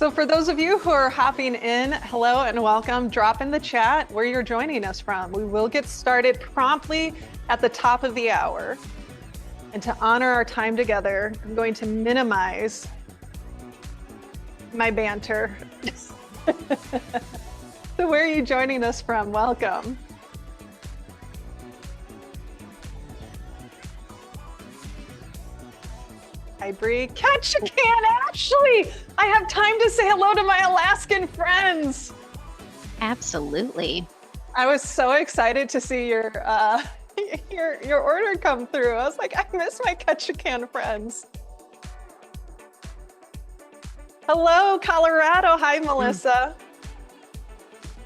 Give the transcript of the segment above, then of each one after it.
So for those of you who are hopping in, hello and welcome. Drop in the chat where you're joining us from. We will get started promptly at the top of the hour. And to honor our time together, I'm going to minimize my banter. So where are you joining us from? Welcome. Hi, Bree. Catch a can, Ashley. I have time to say hello to my Alaskan friends. Absolutely. I was so excited to see your order come through. I was like, I miss my Catch a Can friends. Hello, Colorado. Hi, Melissa.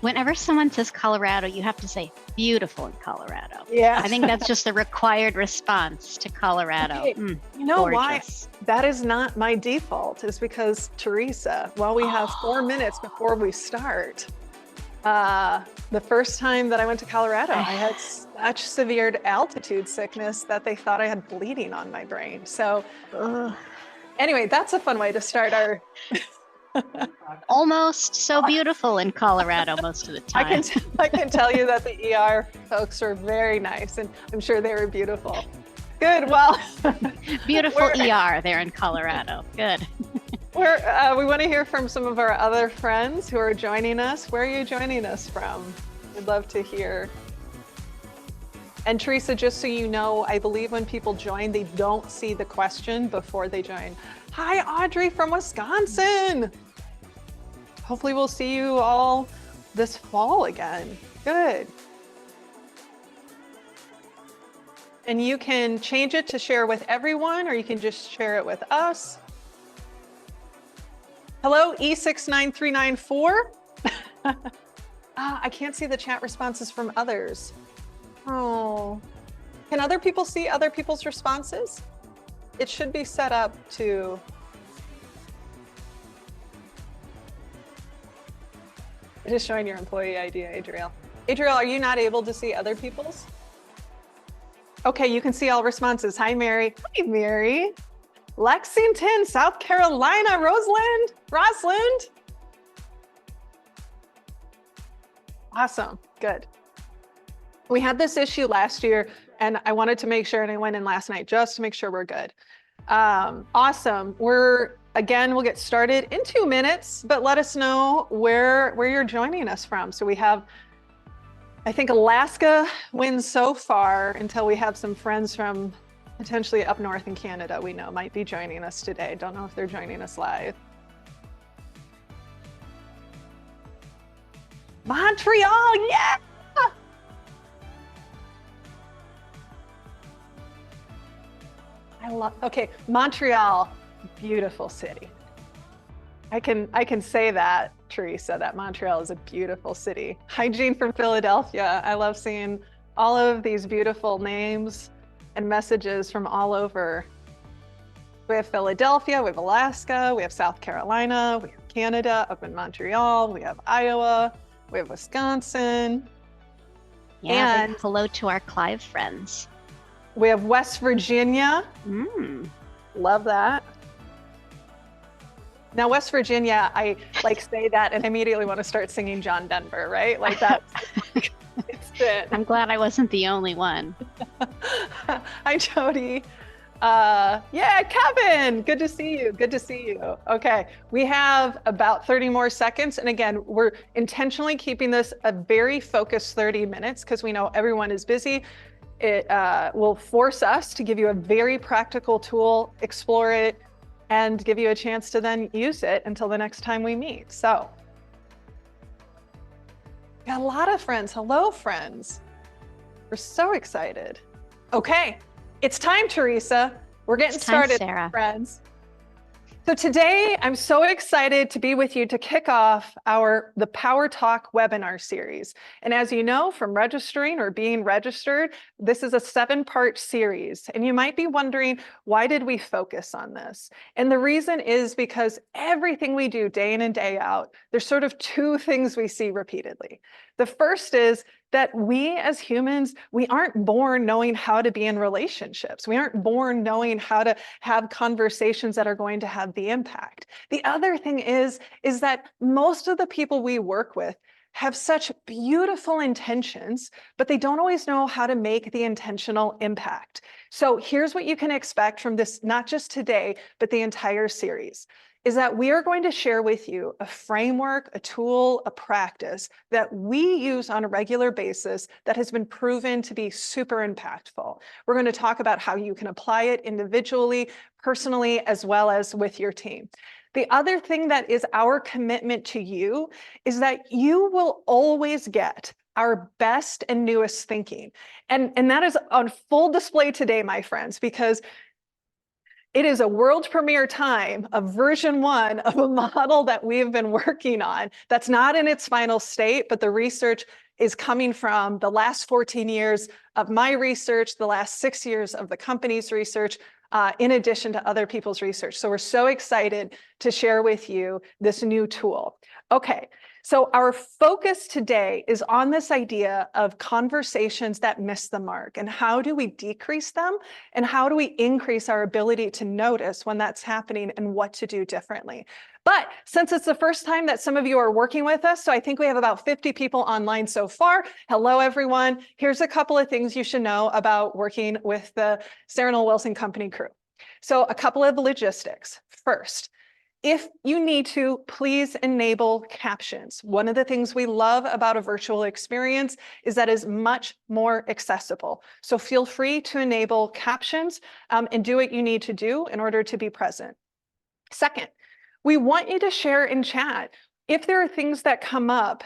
Whenever someone says Colorado, you have to say beautiful in Colorado. Yeah. I think that's just the required response to Colorado. Okay. You know gorgeous. why that is not my default is because Teresa, while we have 4 minutes before we start, the first time that I went to Colorado, I had such severe altitude sickness that they thought I had bleeding on my brain. So anyway, that's a fun way to start our almost so beautiful in Colorado most of the time. I can tell you that the ER folks were very nice, and I'm sure they were beautiful. Good. Well, beautiful ER there in Colorado. Good. We want to hear from some of our other friends who are joining us. Where are you joining us from? We'd love to hear. And Teresa, just so you know, I believe when people join, they don't see the question before they join. Hi, Audrey from Wisconsin. Hopefully we'll see you all this fall again. Good. And you can change it to share with everyone, or you can just share it with us. Hello, E69394. I can't see the chat responses from others. Oh, can other people see other people's responses? It should be set up to. It is showing your employee ID, Adriel. Adriel, are you not able to see other people's? Okay, you can see all responses. Hi, Mary. Hi, Mary. Lexington, South Carolina, Rosalind. Awesome, good. We had this issue last year and I wanted to make sure, and I went in last night just to make sure we're good. Awesome. We'll get started in 2 minutes, but let us know where you're joining us from. So we have, I think Alaska wins so far until we have some friends from potentially up north in Canada we know might be joining us today. Don't know if they're joining us live. Montreal, yeah! Okay, Montreal, beautiful city. I can say that, Teresa, that Montreal is a beautiful city. Hi, Jean from Philadelphia. I love seeing all of these beautiful names and messages from all over. We have Philadelphia, we have Alaska, we have South Carolina, we have Canada up in Montreal, we have Iowa, we have Wisconsin. Yeah, and hello to our Clive friends. We have West Virginia. Love that. Now, West Virginia, I say that and immediately want to start singing John Denver, right? Like that. I'm glad I wasn't the only one. Hi, Jody. Yeah, Kevin, good to see you. Good to see you. Okay, we have about 30 more seconds. And again, we're intentionally keeping this a very focused 30 minutes because we know everyone is busy. It will force us to give you a very practical tool, explore it, and give you a chance to then use it until the next time we meet. So, got a lot of friends. Hello, friends. We're so excited. Okay, it's time, Teresa. We're getting started, Sarah. Friends. So today, I'm so excited to be with you to kick off the Power Talk webinar series. And as you know, from registering or being registered, this is a 7-part series. And you might be wondering, why did we focus on this? And the reason is because everything we do day in and day out, there's sort of 2 things we see repeatedly. The first is that we as humans, we aren't born knowing how to be in relationships. We aren't born knowing how to have conversations that are going to have the impact. The other thing is that most of the people we work with have such beautiful intentions, but they don't always know how to make the intentional impact. So here's what you can expect from this, not just today, but the entire series, is that we are going to share with you a framework, a tool, a practice that we use on a regular basis that has been proven to be super impactful. We're going to talk about how you can apply it individually, personally, as well as with your team. The other thing that is our commitment to you is that you will always get our best and newest thinking. And that is on full display today, my friends, because it is a world premiere time of version 1 of a model that we've been working on that's not in its final state, but the research is coming from the last 14 years of my research, the last 6 years of the company's research, in addition to other people's research. So we're so excited to share with you this new tool. Okay, so our focus today is on this idea of conversations that miss the mark, and how do we decrease them, and how do we increase our ability to notice when that's happening and what to do differently. But since it's the first time that some of you are working with us, so I think we have about 50 people online so far. Hello, everyone. Here's a couple of things you should know about working with the Sarah Noll Wilson Company crew. So a couple of logistics. First, if you need to, please enable captions. One of the things we love about a virtual experience is that it's much more accessible. So feel free to enable captions and do what you need to do in order to be present. Second, we want you to share in chat. If there are things that come up,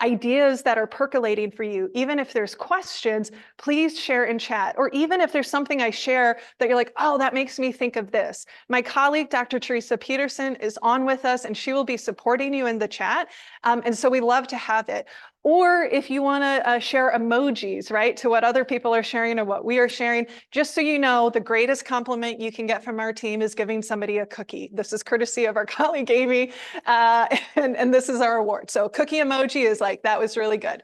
ideas that are percolating for you, even if there's questions, please share in chat. Or even if there's something I share that you're like, oh, that makes me think of this. My colleague, Dr. Teresa Peterson, is on with us, and she will be supporting you in the chat. And so we love to have it. Or if you want to share emojis, right, to what other people are sharing or what we are sharing, just so you know, the greatest compliment you can get from our team is giving somebody a cookie. This is courtesy of our colleague, Amy, and this is our award. So cookie emoji is like, that was really good.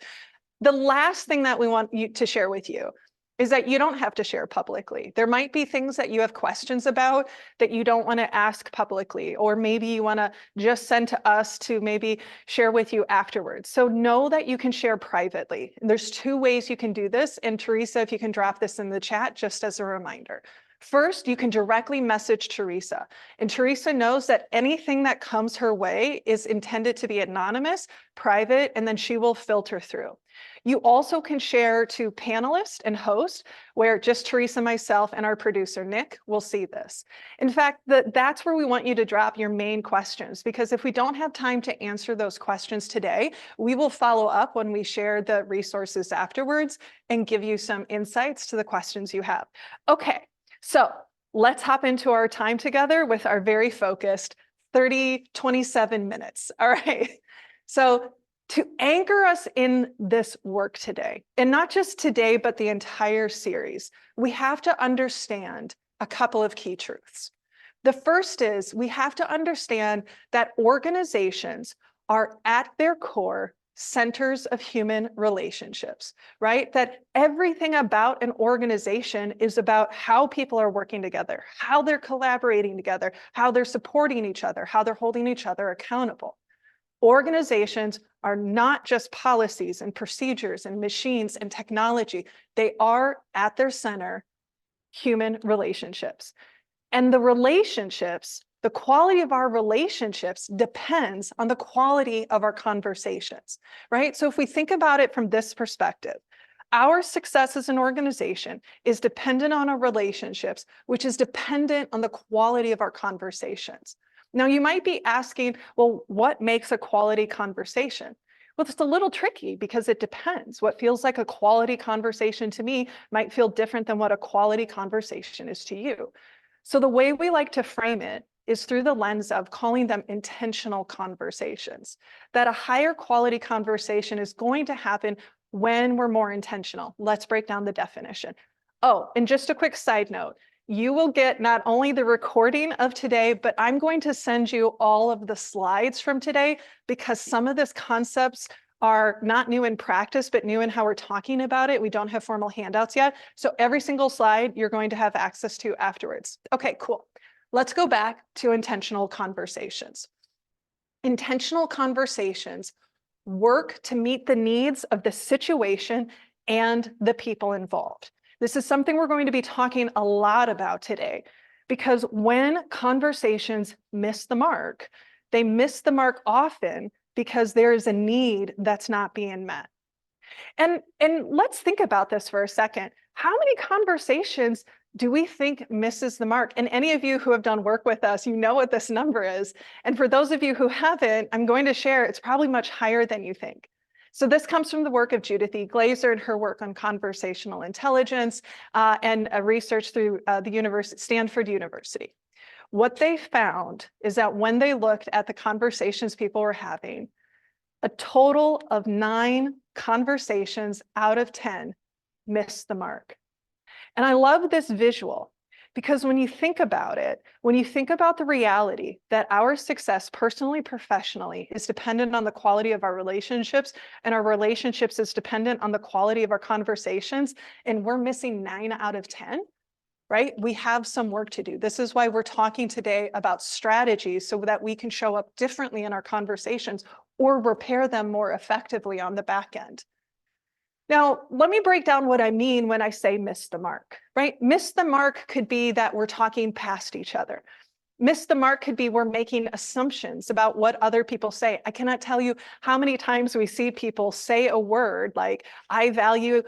The last thing that we want you to share with you is that you don't have to share publicly. There might be things that you have questions about that you don't want to ask publicly, or maybe you want to just send to us to maybe share with you afterwards. So know that you can share privately. And there's 2 ways you can do this. And Teresa, if you can drop this in the chat, just as a reminder. First, you can directly message Teresa. And Teresa knows that anything that comes her way is intended to be anonymous, private, and then she will filter through. You also can share to panelists and host, where just Teresa, myself, and our producer, Nick, will see this. In fact, that's where we want you to drop your main questions, because if we don't have time to answer those questions today, we will follow up when we share the resources afterwards and give you some insights to the questions you have. Okay, so let's hop into our time together with our very focused 27 minutes. All right, so to anchor us in this work today, and not just today, but the entire series, we have to understand a couple of key truths. The first is we have to understand that organizations are at their core centers of human relationships, right? That everything about an organization is about how people are working together, how they're collaborating together, how they're supporting each other, how they're holding each other accountable. Organizations are not just policies and procedures and machines and technology. They are at their center human relationships. And the relationships, the quality of our relationships depends on the quality of our conversations, right? So if we think about it from this perspective, our success as an organization is dependent on our relationships, which is dependent on the quality of our conversations. Now, you might be asking, well, what makes a quality conversation? Well, it's a little tricky because it depends. What feels like a quality conversation to me might feel different than what a quality conversation is to you. So the way we like to frame it is through the lens of calling them intentional conversations, that a higher quality conversation is going to happen when we're more intentional. Let's break down the definition. Oh, and just a quick side note. You will get not only the recording of today, but I'm going to send you all of the slides from today, because some of these concepts are not new in practice, but new in how we're talking about it. We don't have formal handouts yet. So every single slide you're going to have access to afterwards. Okay, cool. Let's go back to intentional conversations. Intentional conversations work to meet the needs of the situation and the people involved. This is something we're going to be talking a lot about today, because when conversations miss the mark, they miss the mark often because there is a need that's not being met. And let's think about this for a second. How many conversations do we think misses the mark? And any of you who have done work with us, you know what this number is. And for those of you who haven't, I'm going to share it's probably much higher than you think. So this comes from the work of Judith E. Glaser and her work on conversational intelligence and research through the Stanford University. What they found is that when they looked at the conversations people were having, a total of 9 conversations out of 10 missed the mark. And I love this visual because when you think about it, when you think about the reality that our success personally, professionally is dependent on the quality of our relationships, and our relationships is dependent on the quality of our conversations, and we're missing 9 out of 10, right? We have some work to do. This is why we're talking today about strategies so that we can show up differently in our conversations or repair them more effectively on the back end. Now, let me break down what I mean when I say miss the mark, right? Miss the mark could be that we're talking past each other. Miss the mark could be we're making assumptions about what other people say. I cannot tell you how many times we see people say a word like, I value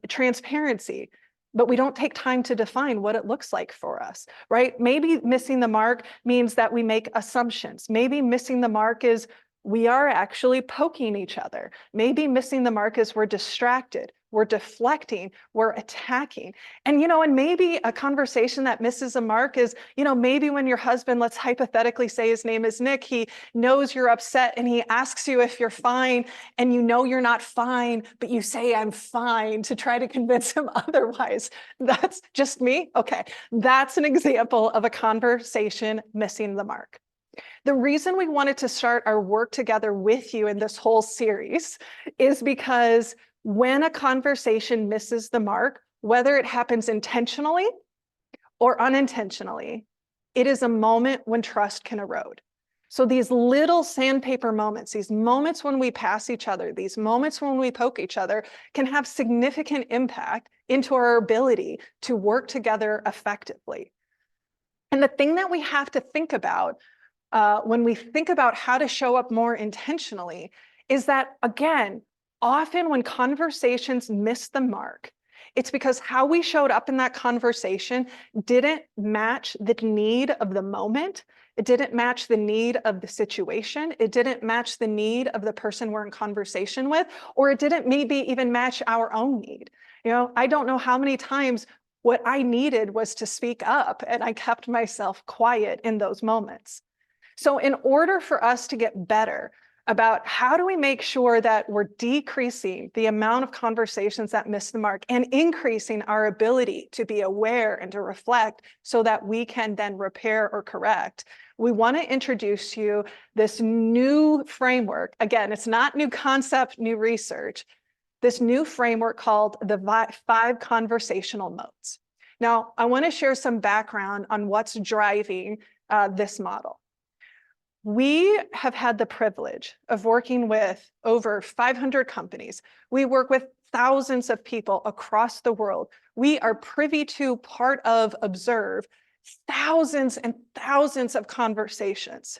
transparency, but we don't take time to define what it looks like for us, right? Maybe missing the mark means that we make assumptions. Maybe missing the mark is we are actually poking each other. Maybe missing the mark is we're distracted, we're deflecting, we're attacking. And, and maybe a conversation that misses a mark is, maybe when your husband, let's hypothetically say his name is Nick, he knows you're upset and he asks you if you're fine, and you're not fine, but you say, I'm fine, to try to convince him otherwise. That's just me? Okay, that's an example of a conversation missing the mark. The reason we wanted to start our work together with you in this whole series is because when a conversation misses the mark, whether it happens intentionally or unintentionally, it is a moment when trust can erode. So these little sandpaper moments, these moments when we pass each other, these moments when we poke each other, can have significant impact into our ability to work together effectively. And the thing that we have to think about when we think about how to show up more intentionally is that, again, often when conversations miss the mark, it's because how we showed up in that conversation didn't match the need of the moment. It didn't match the need of the situation. It didn't match the need of the person we're in conversation with, or it didn't maybe even match our own need. I don't know how many times what I needed was to speak up, and I kept myself quiet in those moments. So in order for us to get better about how do we make sure that we're decreasing the amount of conversations that miss the mark and increasing our ability to be aware and to reflect so that we can then repair or correct, we want to introduce you this new framework. Again, it's not new concept, new research, this new framework called the 5 conversational modes. Now, I want to share some background on what's driving this model. We have had the privilege of working with over 500 companies. We work with thousands of people across the world. We are privy to, part of, observe thousands and thousands of conversations.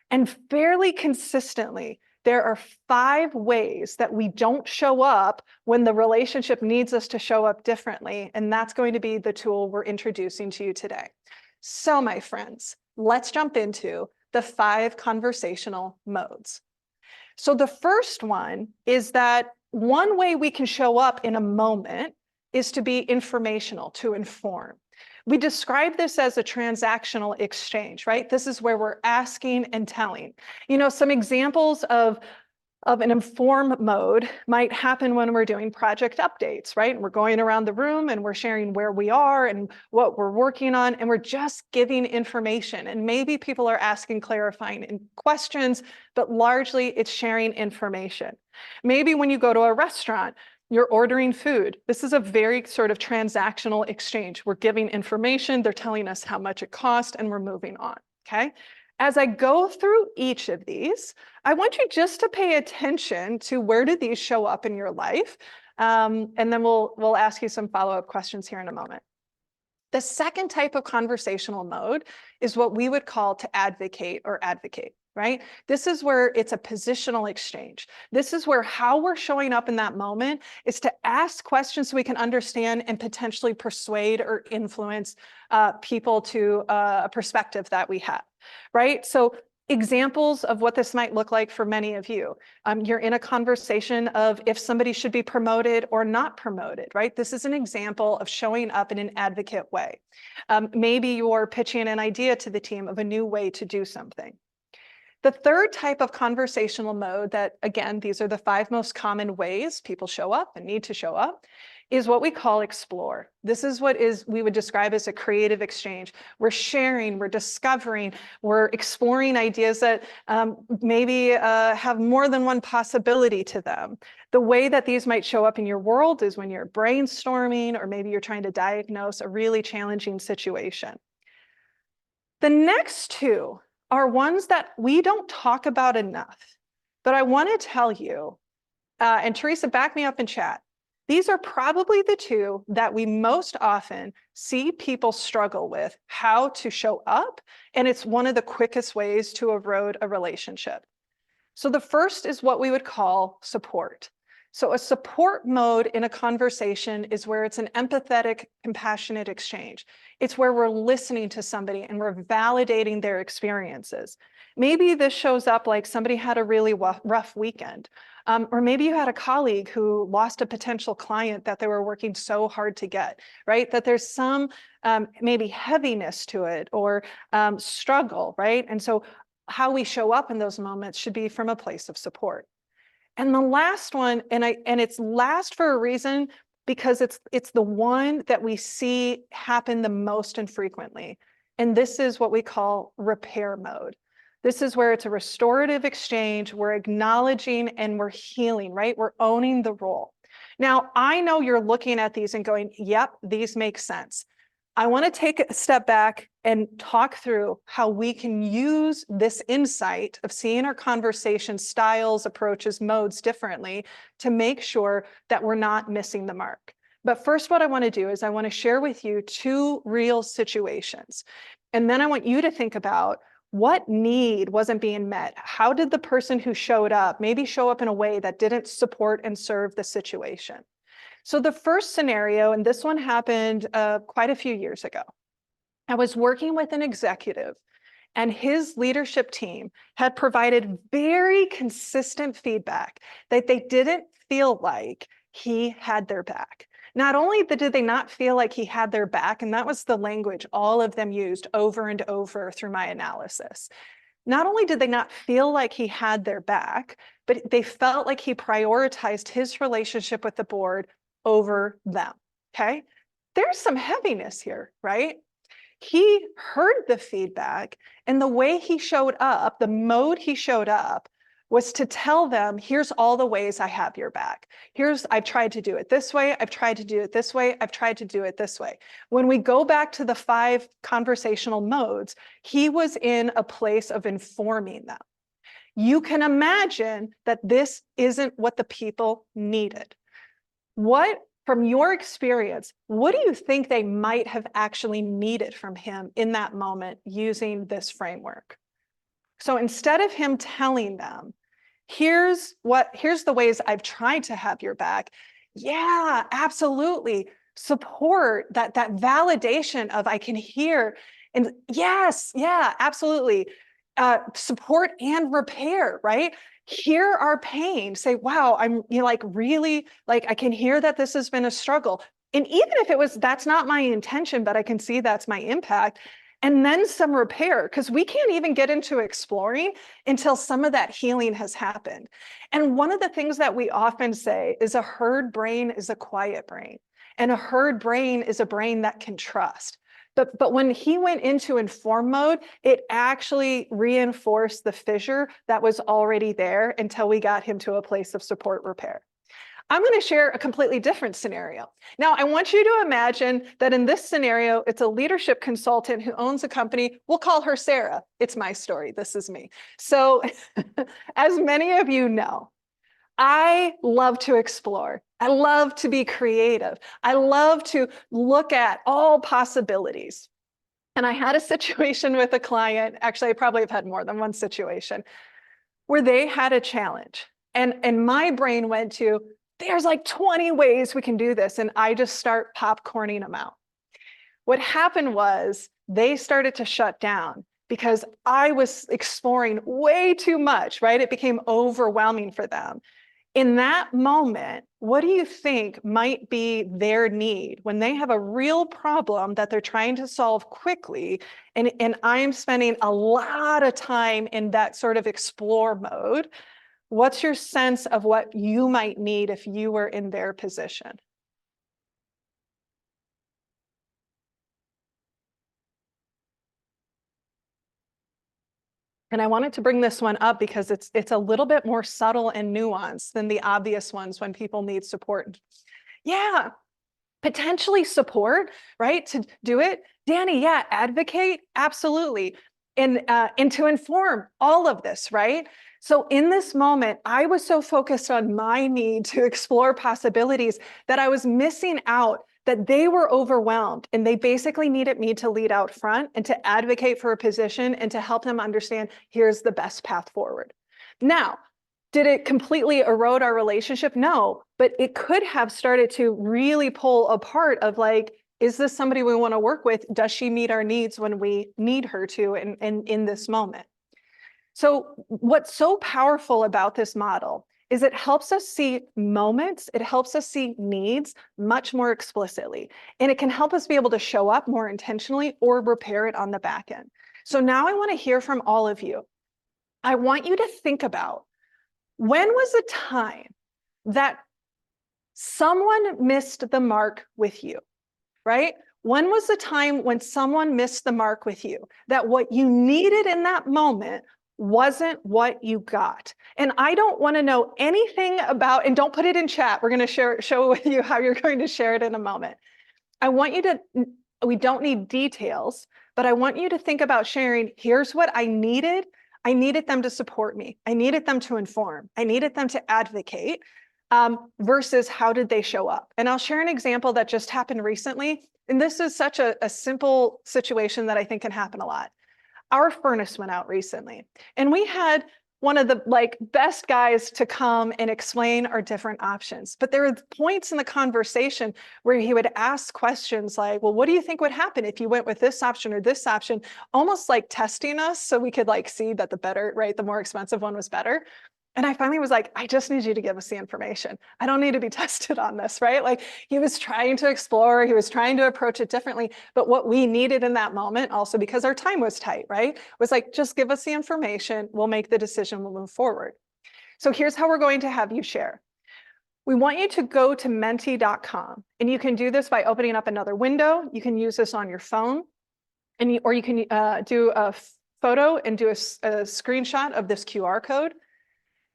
And fairly consistently, there are 5 ways that we don't show up when the relationship needs us to show up differently. And that's going to be the tool we're introducing to you today. So, my friends, let's jump into the 5 conversational modes. So the first one is that one way we can show up in a moment is to be informational, to inform. We describe this as a transactional exchange, right? This is where we're asking and telling. Some examples of of an inform mode might happen when we're doing project updates, right? We're going around the room and we're sharing where we are and what we're working on, and we're just giving information. And maybe people are asking clarifying questions, but largely it's sharing information. Maybe when you go to a restaurant, you're ordering food. This is a very sort of transactional exchange. We're giving information, they're telling us how much it costs, and we're moving on, okay? As I go through each of these, I want you just to pay attention to where do these show up in your life, and then we'll ask you some follow-up questions here in a moment. The second type of conversational mode is what we would call to advocate or advocate, right? This is where it's a positional exchange. This is where how we're showing up in that moment is to ask questions so we can understand and potentially persuade or influence people to a perspective that we have, right? So examples of what this might look like for many of you. You're in a conversation of if somebody should be promoted or not promoted, right? This is an example of showing up in an advocate way. Maybe you're pitching an idea to the team of a new way to do something. The third type of conversational mode that, again, these are the 5 most common ways people show up and need to show up, is what we call explore. This is what we would describe as a creative exchange. We're sharing, we're discovering, we're exploring ideas that maybe have more than one possibility to them. The way that these might show up in your world is when you're brainstorming, or maybe you're trying to diagnose a really challenging situation. The next 2 are ones that we don't talk about enough, but I want to tell you, and Teresa, back me up in chat. These are probably the 2 that we most often see people struggle with how to show up, and it's one of the quickest ways to erode a relationship. So the first is what we would call support. So a support mode in a conversation is where it's an empathetic, compassionate exchange. It's where we're listening to somebody and we're validating their experiences. Maybe this shows up like somebody had a really rough weekend. Or maybe you had a colleague who lost a potential client that they were working so hard to get, right? That there's some maybe heaviness to it or struggle, right? And so how we show up in those moments should be from a place of support. And the last one, and it's last for a reason, because it's the one that we see happen the most infrequently. And this is what we call repair mode. This is where it's a restorative exchange. We're acknowledging and we're healing, right? We're owning the role. Now, I know you're looking at these and going, yep, these make sense. I want to take a step back and talk through how we can use this insight of seeing our conversation styles, approaches, modes differently to make sure that we're not missing the mark. But first, what I want to do is I want to share with you 2 real situations. And then I want you to think about what need wasn't being met. How did the person who showed up maybe show up in a way that didn't support and serve the situation? So the first scenario, and this one happened quite a few years ago. I was working with an executive and his leadership team had provided very consistent feedback that they didn't feel like he had their back. Not only did they not feel like he had their back, and that was the language all of them used over and over through my analysis. Not only did they not feel like he had their back, but they felt like he prioritized his relationship with the board over them, okay? There's some heaviness here, right? He heard the feedback, and the way he showed up, the mode he showed up, was to tell them, here's all the ways I have your back. I've tried to do it this way, I've tried to do it this way, I've tried to do it this way. When we go back to the 5 conversational modes, he was in a place of informing them. You can imagine that this isn't what the people needed. From your experience, what do you think they might have actually needed from him in that moment using this framework? So instead of him telling them, here's the ways I've tried to have your back. Yeah, absolutely. Support, that validation of I can hear, and yes, yeah, absolutely. Support and repair, right? Hear our pain, say, wow, I'm really I can hear that this has been a struggle. And even if that's not my intention, but I can see that's my impact, and then some repair, because we can't even get into exploring until some of that healing has happened. And one of the things that we often say is a heard brain is a quiet brain, and a heard brain is a brain that can trust. But when he went into inform mode, it actually reinforced the fissure that was already there until we got him to a place of support repair. I'm going to share a completely different scenario. Now, I want you to imagine that in this scenario, it's a leadership consultant who owns a company. We'll call her Sarah. It's my story. This is me. So as many of you know, I love to explore. I love to be creative. I love to look at all possibilities. And I had a situation with a client, actually, I probably have had more than one situation, where they had a challenge. And my brain went to, there's like 20 ways we can do this. And I just start popcorning them out. What happened was they started to shut down because I was exploring way too much, right? It became overwhelming for them. In that moment, what do you think might be their need when they have a real problem that they're trying to solve quickly? And I'm spending a lot of time in that sort of explore mode. What's your sense of what you might need if you were in their position? And I wanted to bring this one up because it's a little bit more subtle and nuanced than the obvious ones when people need support. Yeah, potentially support, right? To do it. Danny, yeah, advocate, absolutely. And to inform all of this, right? So in this moment, I was so focused on my need to explore possibilities that I was missing out that they were overwhelmed and they basically needed me to lead out front and to advocate for a position and to help them understand here's the best path forward. Now, did it completely erode our relationship? No, but it could have started to really pull apart of like, is this somebody we want to work with? Does she meet our needs when we need her to in this moment? So what's so powerful about this model is it helps us see moments, it helps us see needs much more explicitly, and it can help us be able to show up more intentionally or repair it on the back end. So now I want to hear from all of you. I want you to think about, when was a time that someone missed the mark with you, right? When was the time when someone missed the mark with you, that what you needed in that moment wasn't what you got? And I don't want to know anything about, and don't put it in chat. We're going to show with you how you're going to share it in a moment. I want you to, we don't need details, but I want you to think about sharing, here's what I needed. I needed them to support me. I needed them to inform. I needed them to advocate, versus how did they show up? And I'll share an example that just happened recently. And this is such a simple situation that I think can happen a lot. Our furnace went out recently, and we had one of the best guys to come and explain our different options. But there were points in the conversation where he would ask questions like, well, what do you think would happen if you went with this option or this option? Almost like testing us so we could see that the better, right? The more expensive one was better. And I finally was like, I just need you to give us the information. I don't need to be tested on this, right? He was trying to explore, he was trying to approach it differently. But what we needed in that moment, also because our time was tight, right? Was like, just give us the information, we'll make the decision, we'll move forward. So here's how we're going to have you share. We want you to go to menti.com, and you can do this by opening up another window. You can use this on your phone, or you can do a photo and do a screenshot of this QR code.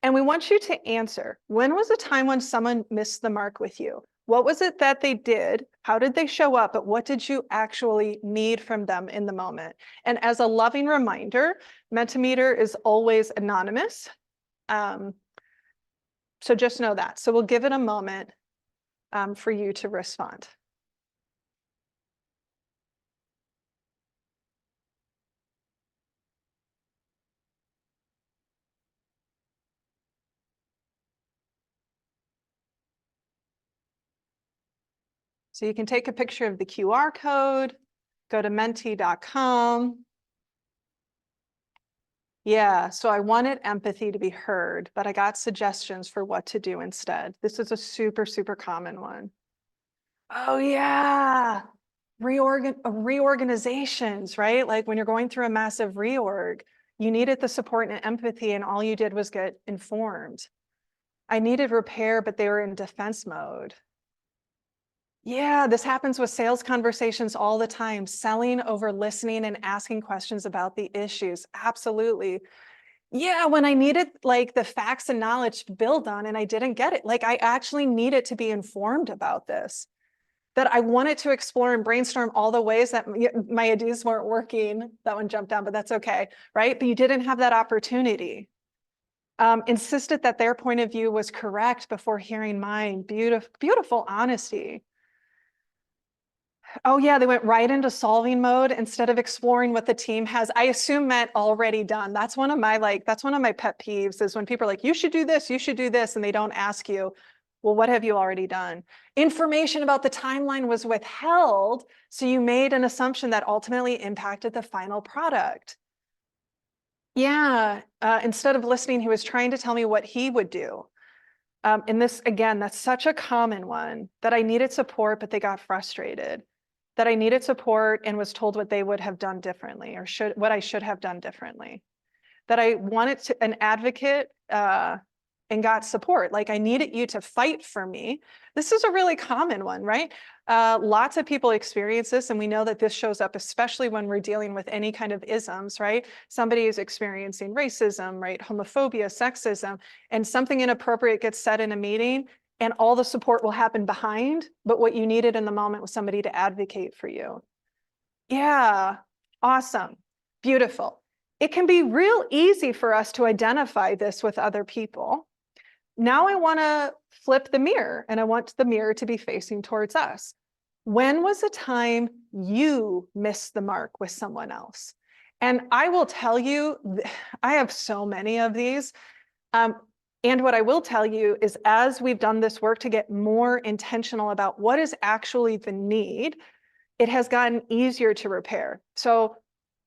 And we want you to answer, when was a time when someone missed the mark with you? What was it that they did? How did they show up? But what did you actually need from them in the moment? And as a loving reminder, Mentimeter is always anonymous. So just know that. So we'll give it a moment for you to respond. So you can take a picture of the QR code, go to menti.com. Yeah, so I wanted empathy to be heard, but I got suggestions for what to do instead. This is a super, super common one. Oh yeah. Reorganizations, right? Like when you're going through a massive reorg, you needed the support and empathy, and all you did was get informed. I needed repair, but they were in defense mode. Yeah, this happens with sales conversations all the time, selling over listening and asking questions about the issues. Absolutely. Yeah, when I needed like the facts and knowledge to build on and I didn't get it, like I actually needed to be informed about this, that I wanted to explore and brainstorm all the ways that my ideas weren't working. That one jumped down, but that's okay, right? But you didn't have that opportunity. Insisted that their point of view was correct before hearing mine. Beautiful, beautiful honesty. Oh yeah, they went right into solving mode instead of exploring what the team has, I assume, meant already done. That's one of my pet peeves, is when people are like, you should do this, and they don't ask you, well, what have you already done? Information about the timeline was withheld, so you made an assumption that ultimately impacted the final product. Yeah, instead of listening, he was trying to tell me what he would do. And this, again, that's such a common one, that I needed support, but they got frustrated. That I needed support and was told what they would have done differently, or what I should have done differently. That I wanted an advocate and got support. Like, I needed you to fight for me. This is a really common one, right? Lots of people experience this, and we know that this shows up especially when we're dealing with any kind of isms, right? Somebody is experiencing racism, right? Homophobia, sexism, and something inappropriate gets said in a meeting, and all the support will happen behind, but what you needed in the moment was somebody to advocate for you. Yeah, awesome, beautiful. It can be real easy for us to identify this with other people. Now I want to flip the mirror, and I want the mirror to be facing towards us. When was a time you missed the mark with someone else? And I will tell you, I have so many of these. And what I will tell you is, as we've done this work to get more intentional about what is actually the need, it has gotten easier to repair. So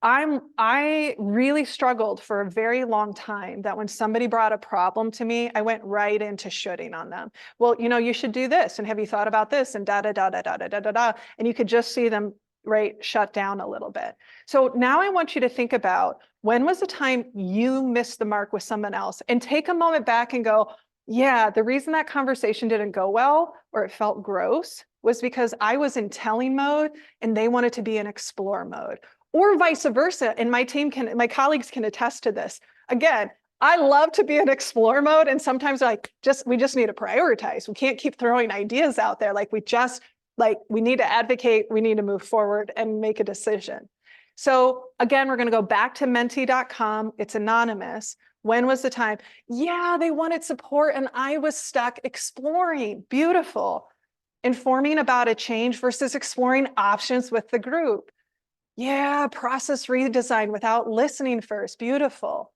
I really struggled for a very long time that when somebody brought a problem to me, I went right into shooting on them. Well, you should do this, and have you thought about this, and da da da da da da da da da. And you could just see them shut down a little bit. So now I want you to think about, when was the time you missed the mark with someone else, and take a moment back and go, yeah, the reason that conversation didn't go well, or it felt gross, was because I was in telling mode and they wanted to be in explore mode, or vice versa. And my colleagues can attest to this. Again, I love to be in explore mode, and sometimes we just need to prioritize. We can't keep throwing ideas out there. We need to advocate, we need to move forward and make a decision. So again, we're going to go back to menti.com. It's anonymous. When was the time? Yeah, they wanted support and I was stuck exploring. Beautiful. Informing about a change versus exploring options with the group. Yeah, process redesign without listening first. Beautiful.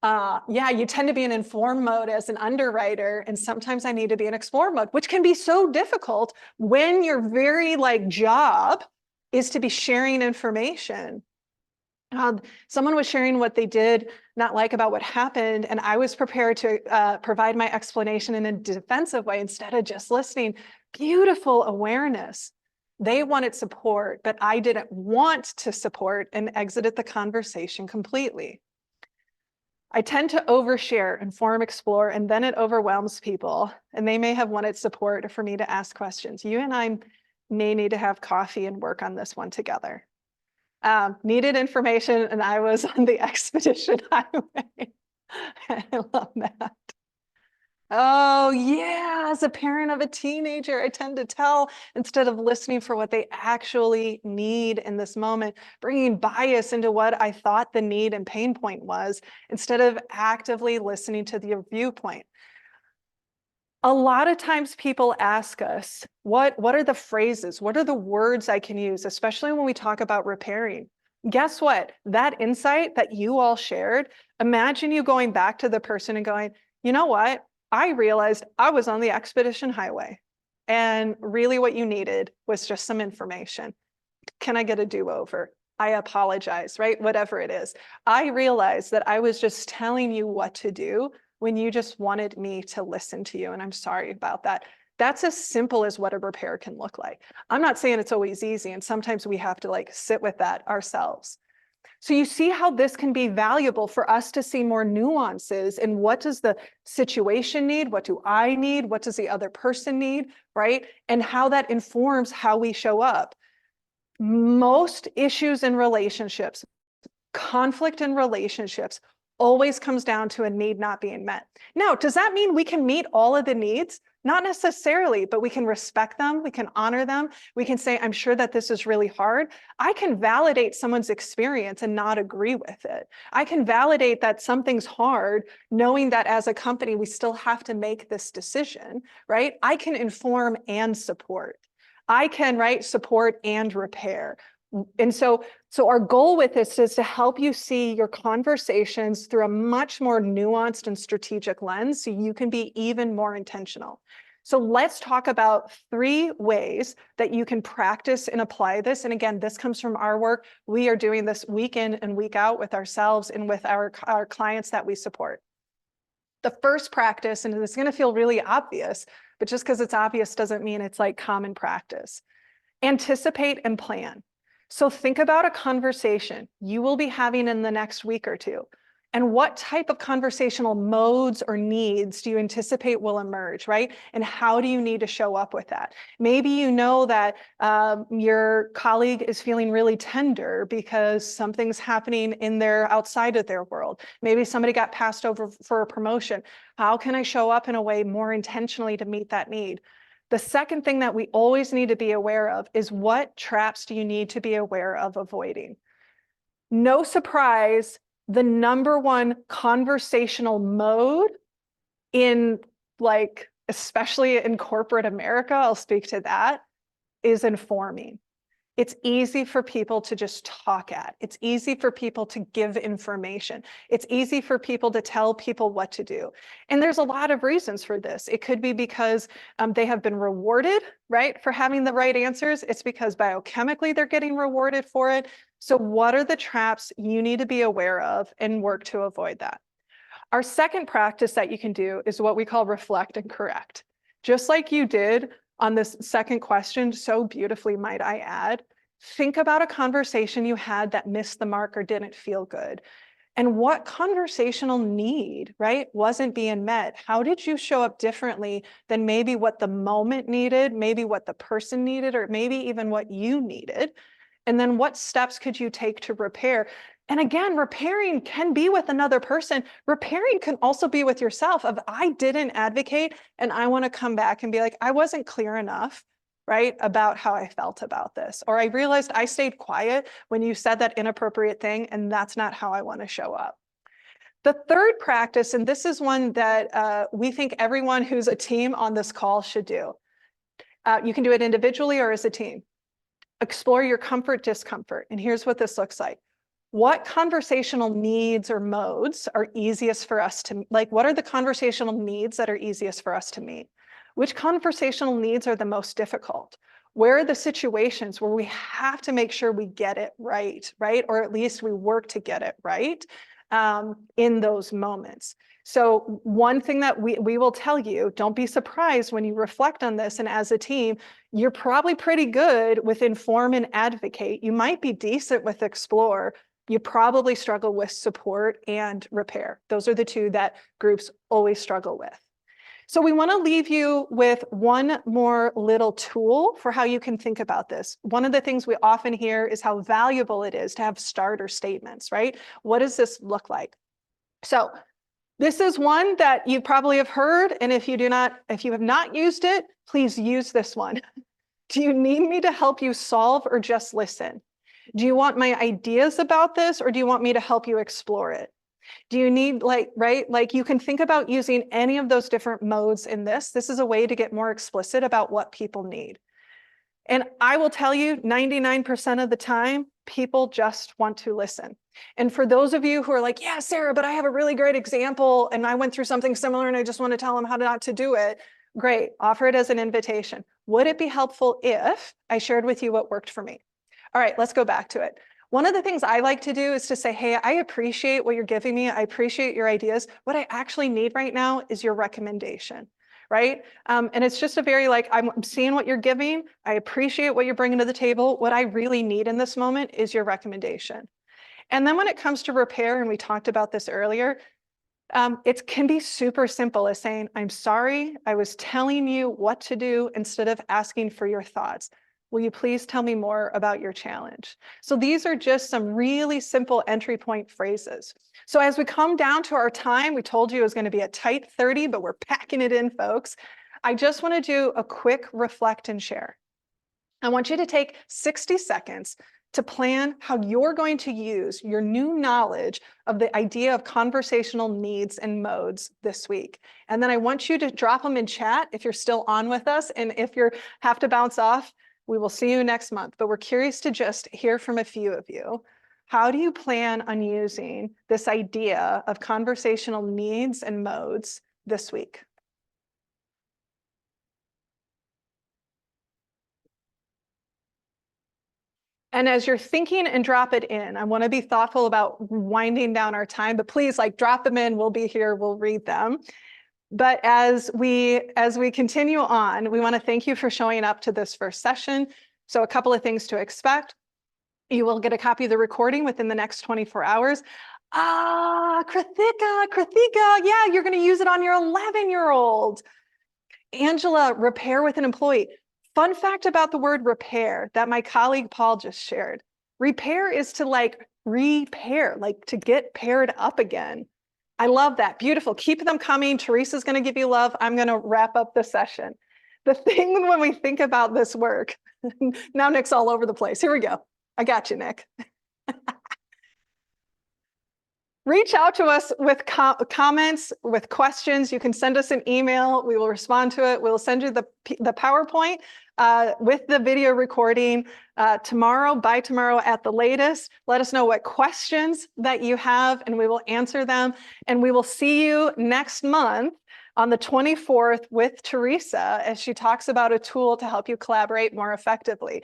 Yeah, you tend to be in inform mode as an underwriter, and sometimes I need to be in explore mode, which can be so difficult when your very job is to be sharing information. Someone was sharing what they did not like about what happened, and I was prepared to provide my explanation in a defensive way instead of just listening. Beautiful awareness. They wanted support, but I didn't want to support, and exited the conversation completely. I tend to overshare, inform, explore, and then it overwhelms people, and they may have wanted support for me to ask questions. You and I may need to have coffee and work on this one together. Needed information, and I was on the expedition highway. I love that. Oh yeah, as a parent of a teenager, I tend to tell instead of listening for what they actually need in this moment, bringing bias into what I thought the need and pain point was, instead of actively listening to the viewpoint. A lot of times people ask us, what are the phrases? What are the words I can use, especially when we talk about repairing? Guess what? That insight that you all shared, imagine you going back to the person and going, you know what? I realized I was on the expedition highway, and really what you needed was just some information. Can I get a do-over? I apologize, right? Whatever it is. I realized that I was just telling you what to do when you just wanted me to listen to you, and I'm sorry about that. That's as simple as what a repair can look like. I'm not saying it's always easy, and sometimes we have to like sit with that ourselves. So you see how this can be valuable for us to see more nuances in what does the situation need, what do I need, what does the other person need, right? And how that informs how we show up. Most issues in relationships, conflict in relationships, always comes down to a need not being met. Now, does that mean we can meet all of the needs? Not necessarily, but we can respect them, we can honor them, we can say, I'm sure that this is really hard. I can validate someone's experience and not agree with it. I can validate that something's hard, knowing that as a company, we still have to make this decision, right? I can inform and support. I can, right, support and repair. And so our goal with this is to help you see your conversations through a much more nuanced and strategic lens so you can be even more intentional. So let's talk about 3 ways that you can practice and apply this. And again, this comes from our work. We are doing this week in and week out with ourselves and with our clients that we support. The first practice, and it's going to feel really obvious, but just because it's obvious doesn't mean it's like common practice. Anticipate and plan. So think about a conversation you will be having in the next week or two. And what type of conversational modes or needs do you anticipate will emerge, right? And how do you need to show up with that? Maybe you know that your colleague is feeling really tender because something's happening in their outside of their world. Maybe somebody got passed over for a promotion. How can I show up in a way more intentionally to meet that need? The second thing that we always need to be aware of is what traps do you need to be aware of avoiding? No surprise, the number one conversational mode in like, especially in corporate America, I'll speak to that, is informing. It's easy for people to just talk at. It's easy for people to give information. It's easy for people to tell people what to do. And there's a lot of reasons for this. It could be because they have been rewarded, right, for having the right answers. It's because biochemically they're getting rewarded for it. So what are the traps you need to be aware of and work to avoid that? Our second practice that you can do is what we call reflect and correct. Just like you did on this second question, so beautifully, might I add, think about a conversation you had that missed the mark or didn't feel good. And what conversational need, right, wasn't being met? How did you show up differently than maybe what the moment needed, maybe what the person needed, or maybe even what you needed? And then what steps could you take to repair? And again, repairing can be with another person. Repairing can also be with yourself. If I didn't advocate and I want to come back and be like, I wasn't clear enough, right, about how I felt about this. Or I realized I stayed quiet when you said that inappropriate thing, and that's not how I want to show up. The third practice, and this is one that we think everyone who's a team on this call should do. You can do it individually or as a team. Explore your comfort, discomfort. And here's what this looks like. What conversational needs or modes are easiest for us to, like, what are the conversational needs that are easiest for us to meet? Which conversational needs are the most difficult? Where are the situations where we have to make sure we get it right? Or at least we work to get it right in those moments. So one thing that we will tell you, don't be surprised when you reflect on this, and as a team, you're probably pretty good with inform and advocate. You might be decent with explore. You probably struggle with support and repair. Those are the 2 that groups always struggle with. So we want to leave you with one more little tool for how you can think about this. One of the things we often hear is how valuable it is to have starter statements, right? What does this look like? So this is one that you probably have heard, and if you have not used it, please use this one. Do you need me to help you solve or just listen? Do you want my ideas about this, or do you want me to help you explore it? Do you need, like you can think about using any of those different modes in this. This is a way to get more explicit about what people need. And I will tell you, 99% of the time, people just want to listen. And for those of you who are like, yeah, Sarah, but I have a really great example and I went through something similar and I just want to tell them how not to do it. Great, offer it as an invitation. Would it be helpful if I shared with you what worked for me? All right, let's go back to it. One of the things I like to do is to say, hey, I appreciate what you're giving me. I appreciate your ideas. What I actually need right now is your recommendation, right? And it's just a very like, I'm seeing what you're giving. I appreciate what you're bringing to the table. What I really need in this moment is your recommendation. And then when it comes to repair, and we talked about this earlier, it can be super simple as saying, I'm sorry, I was telling you what to do instead of asking for your thoughts. Will you please tell me more about your challenge? So these are just some really simple entry point phrases. So as we come down to our time, we told you it was going to be a tight 30, but we're packing it in, folks. I just want to do a quick reflect and share. I want you to take 60 seconds to plan how you're going to use your new knowledge of the idea of conversational needs and modes this week. And then I want you to drop them in chat if you're still on with us. And if you have to bounce off, we will see you next month. But we're curious to just hear from a few of you. How do you plan on using this idea of conversational needs and modes this week? And as you're thinking and drop it in, I want to be thoughtful about winding down our time, but please like drop them in. We'll be here. We'll read them. But as we continue on, we want to thank you for showing up to this first session. So a couple of things to expect. You will get a copy of the recording within the next 24 hours. Krithika, yeah, you're going to use it on your 11-year-old. Angela, repair with an employee. Fun fact about the word repair that my colleague Paul just shared. Repair is to like repair, like to get paired up again. I love that. Beautiful. Keep them coming. Teresa's going to give you love. I'm going to wrap up the session. The thing when we think about this work, now Nick's all over the place. Here we go. I got you, Nick. Reach out to us with comments, with questions. You can send us an email. We will respond to it. We'll send you the PowerPoint with the video recording tomorrow, by tomorrow at the latest. Let us know what questions that you have, and we will answer them. And we will see you next month on the 24th with Teresa as she talks about a tool to help you collaborate more effectively.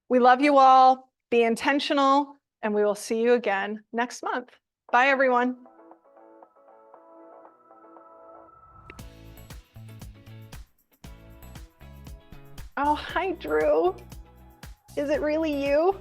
We love you all. Be intentional. And we will see you again next month. Bye, everyone. Oh, hi, Drew. Is it really you?